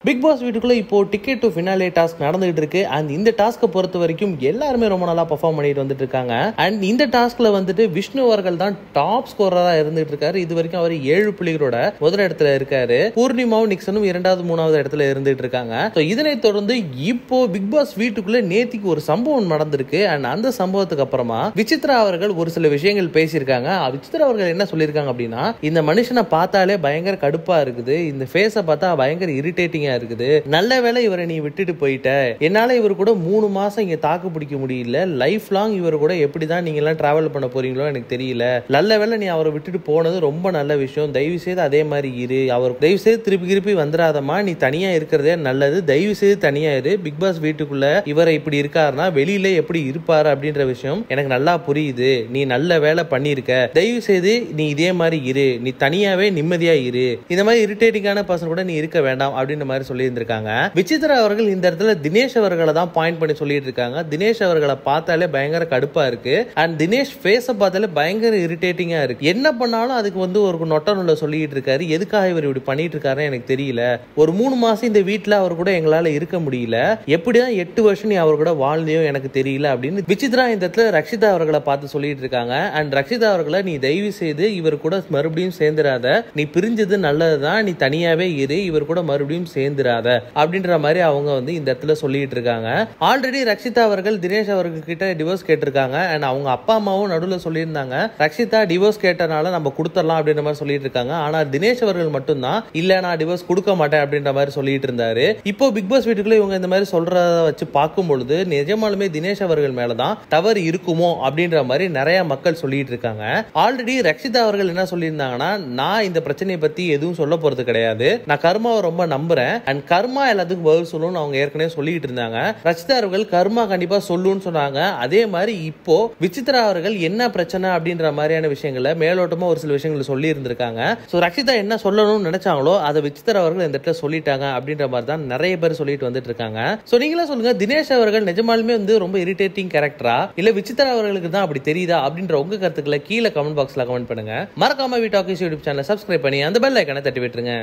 Big pass வீட்டுக்குள்ள இப்போ ticket to finale task நடந்துகிட்டு இருக்கு. அண்ட் இந்த டாஸ்க்கை பொறுத்த வரைக்கும் எல்லாருமே ரொம்ப நல்லா பெர்ஃபார்ம் பண்ணிட்டு வந்துட்டு இருக்காங்க. அண்ட் இந்த டாஸ்க்ல வந்துட்டு விஷ்ணு அவர்கள் தான் டாப் ஸ்கோரரா இருந்துட்டு இருக்காரு. இது வரைக்கும் அவர் 7 புள்ளிகளோட முதல் இடத்துல இருக்காரு. பூர்ணிமாவும் நிக்சனும் 2வது 3வது இடத்துல இருந்துட்டு இருக்காங்க. இதனை தொடர்ந்து இப்போ பிக் பாஸ் வீட்டுக்குள்ள நேத்திக்கு ஒரு சம்பவம் நடந்திருக்கு. அண்ட் அந்த சம்பவத்துக்கு அப்புறமா விசித்ரா அவர்கள் ஒரு சில விஷயங்கள் பேசியிருக்காங்க. விசித்ரா அவர்கள் என்ன சொல்லியிருக்காங்க அப்படின்னா, இந்த மனுஷனை பார்த்தாலே பயங்கர கடுப்பா இருக்குது, இந்த ஃபேஸை பார்த்தா பயங்கர இரிட்டேட்டிங்கா இருக்குது, நல்ல வேளை இவரை நீ விட்டுட்டு போயிட்ட, என்னால இவர் கூட 3 மாசம் இங்க தாக்கு பிடிக்க முடியல, லைஃப் லாங் இவர் கூட எப்படிதான் நீங்க எல்லாம் டிராவல் பண்ண போறீங்களோ எனக்கு தெரியல, நல்ல வேளை நீ அவரை விட்டுட்டு போனது ரொம்ப நல்ல விஷயம், தயவு செய்து அதே மாதிரி இரு, அவர் தயவு செய்து திருப்பி வந்துடாதமா, நீ தனியா இருக்கிறதே நல்லது, தயவு செய்து தனியா இரு, பிக் பாஸ் வீட்டுக்குள்ள இவரை இப்படி இருக்காருன்னா வெளியில எப்படி இருப்பாரு அப்படின்ற விஷயம் எனக்கு நல்லா புரியுது, நீ நல்ல வேலை பண்ணிருக்க, தயவு செய்து நீ இதே மாதிரி இரு, நீ தனியாவே நிம்மதியா இரு, இந்த மாதிரி இரிட்டேட்டிங்கான பர்சன் கூட நீ இருக்க வேண்டாம் அப்படின்ற மாதிரி சொல்லி இருந்திருக்காங்க. விசித்ரா அவர்கள் இந்த இடத்துல தினேஷ் அவர்களை தான் பாயிண்ட் பண்ணி சொல்லிட்டு இருக்காங்க. தினேஷ் அவர்களை பார்த்தாலே பயங்கர கடுப்பா இருக்கு. அண்ட் தினேஷ் ஃபேஸை பார்த்தாலே பயங்கர இரிட்டேட்டிங்கா இருக்கு. என்ன பண்ணாலும் அதுக்கு ஒரு நொட்டனுள்ள சொல்லிட்டு இருக்காரு. எதுக்காக இவர் இப்படி பண்ணிட்டு இருக்காருன்னு எனக்கு தெரியல. ஒரு 3 மாசம் இந்த வீட்டுல அவர் கூட எங்களால இருக்க முடியல. எப்படிதான் 8 வருஷம் நீ அவர் கூட வாழ்ந்தியோ எனக்கு தெரியல அப்படின்னு விசித்ரா இந்த இடத்துல ரக்ஷிதா அவர்களை பார்த்து சொல்லிட்டு இருக்காங்க. அண்ட் ரக்ஷிதா அவர்களை நீ தயவு செய்து இவர் கூட மறுபடியும் சேர்ந்துராத, நீ பிரிஞ்சது நல்லதுதான், நீ தனியாவே இரு, இவர் கூட மறுபடியும் சேர்ந்துராத அப்படின்ற மாதிரி அவங்க இந்த இடத்துல சொல்லிட்டு இருக்காங்க. ஆல்ரெடி ரக்ஷிதா அவர்கள் தினேஷ் அவர்கள் கிட்ட டிவோர்ஸ் கேட்டிருக்காங்க. அண்ட் அவங்க அப்பா அம்மாவும் நடுவில் சொல்லியிருந்தாங்க, ரக்ஷிதா டிவோர்ஸ் கேட்டனால நம்ம கொடுத்துடலாம் அப்படின்ற மாதிரி சொல்லிட்டு இருக்காங்க. ஆனா தினேஷ் அவர்கள் மட்டும்தான் இல்ல நான் டிவோர்ஸ் கொடுக்க மாட்டேன் அப்படின்ற மாதிரி சொல்லிட்டு இருந்தாரு. இப்போ பிக் பாஸ் வீட்டுக்குள்ள இவங்க இந்த மாதிரி சொல்றத வச்சு பார்க்கும் பொழுது நிஜமாலுமே தினேஷ் அவர்கள் மேலதான் தவறு இருக்குமோ அப்படின்ற மாதிரி நிறைய மக்கள் சொல்லிட்டு இருக்காங்க. ஆல்ரெடி ரக்ஷிதா அவர்கள் என்ன சொல்லியிருந்தாங்கன்னா, நான் இந்த பிரச்சனையை பத்தி எதுவும் சொல்ல போறது கிடையாது, நான் கர்மாவை ரொம்ப நம்புறேன், அண்ட் கர்மா எல்லாத்துக்கும் பதில் சொல்லணும்னு அவங்க ஏற்கனவே சொல்லிட்டு இருந்தாங்க. ரச்சிதா அவர்கள் கர்மா கண்டிப்பா சொல்லுன்னு சொன்னாங்க. அதே மாதிரி இப்போ விசித்ரா அவர்கள் என்ன பிரச்சனை அப்படின்ற மாதிரியான விஷயங்களை மேலோட்டமா ஒரு சில விஷயங்களை சொல்லி இருந்திருக்காங்க. சோ ரச்சிதா என்ன சொல்லணும்னு நினைச்சாங்களோ அதை விசித்ரா அவர்கள் இந்த இடத்துல சொல்லிட்டாங்க அப்படின்ற மாதிரி தான் நிறைய பேர் சொல்லிட்டு வந்துட்டு இருக்காங்க. சோ நீங்களே சொல்லுங்க, தினேஷ் அவர்கள் நிஜமாலுமே ரொம்ப இரிட்டேட்டிங் கேரக்டரா இல்ல விசித்ரா அவர்களுக்கு தான் அப்படி தெரியுதா அப்படின்ற உங்க கருத்துக்களை கீழே கமெண்ட் பாக்ஸ்ல கமெண்ட் பண்ணுங்க. மறக்காம வி டாக்கிஸ் யூடியூப் சேனலை சப்ஸ்கிரைப் பண்ணி அந்த பெல் ஐகானை தட்டி விட்டுருங்க.